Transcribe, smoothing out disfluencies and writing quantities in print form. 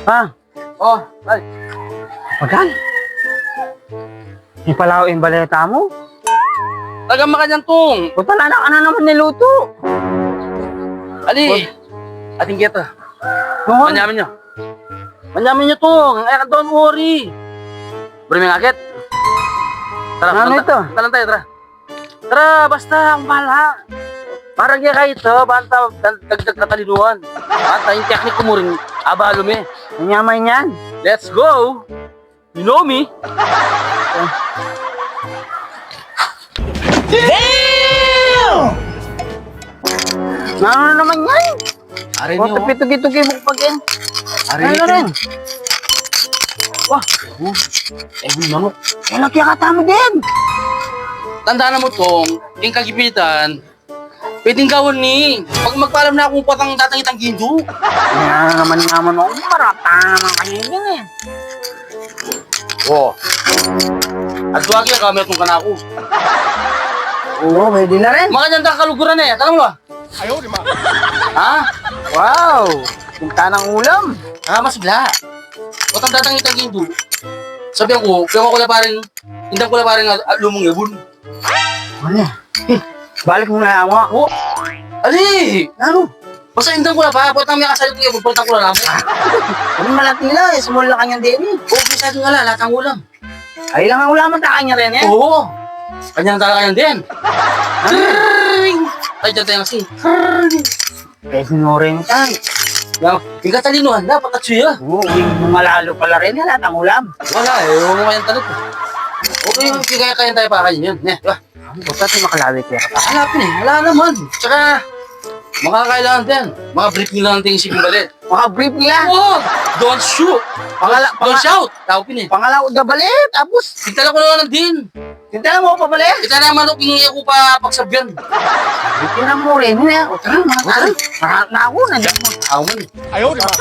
Ha? Oh, ay. Pagan? Di pala yung baleta mo? Taga makanyang tong. O talala ka na naman niluto. Ali. Ating kita. Noon. Manyamin nyo. Manyamin nyo tong. Ay, don't worry. Bring agad. Tara, Ano ito? Tara tayo, tara. Tara, basta, ang bahala. Parang kaya kayo ito, banta, dagdag katalinuhan. Banta, yung teknik ko mo rin, abalo me. Manyamay niyan. Let's go! You know me? Ano naman yan? Arin O nyo. tupi-tugi-tugi mo pag yan. Arin Ano nyo. rin? Wah, Manok. kailan kaya kata mo din? Tandaan na mo tong, yung kagipitan, pwedeng gawin ni. Pag magpaalam na akong patang datang-itang gindu. Kaya naman ako, marata naman kayo din eh. Oh. At wag yung kamay itong kanako. Oo, pwede na rin. Makanyang kaluguran eh. Tanong mo ba? Ayaw, di ba? Ha? Wow, punta ng ulam. Mas bla. Patang datang-itang gindu. Sabi ko la parang, hindi ko la parang lumong ibon. Ano? Balik mo na ako. Oh. Ali! Ano? Basta hindi ko la pa. Patang may kasalit ko ibon. Patang ko la namin. Ano malatila eh, sumula ka niyang din eh. Oo, bisado nga la. Lahat ang ulam. Ay lang ang ulaman ta kanya rin eh. Oo. Kanyang talaga yan din. Krrrring! Ay, dyan tayo kasi. Krrrring! Eh, sinuring ka. Yung katalinuhan na, pakatsuya. Oo, yung malalo pala rin, lahat ang ulam. Wala eh, huwag mo kayang talot. Okay, kaya tayo pa kayo yun. Diba? Ang buta si makalawit kaya ka. Hanapin eh, wala naman. Tsaka, makakailangan din. Mga briefing lang natin isipin balit. Mga brief nila. Oh! Don't shoot! Don't shout! Tawpin eh. Pangalaw na balit, tapos Tigtala ko naman din. tintala mo pa balit. Kita naman ako, hingi ako pa pagsabyan. Tinan mo rin eh. O tara, mga tara. Na ako, nandiyan mo. Ako man eh. Ayaw, di ba?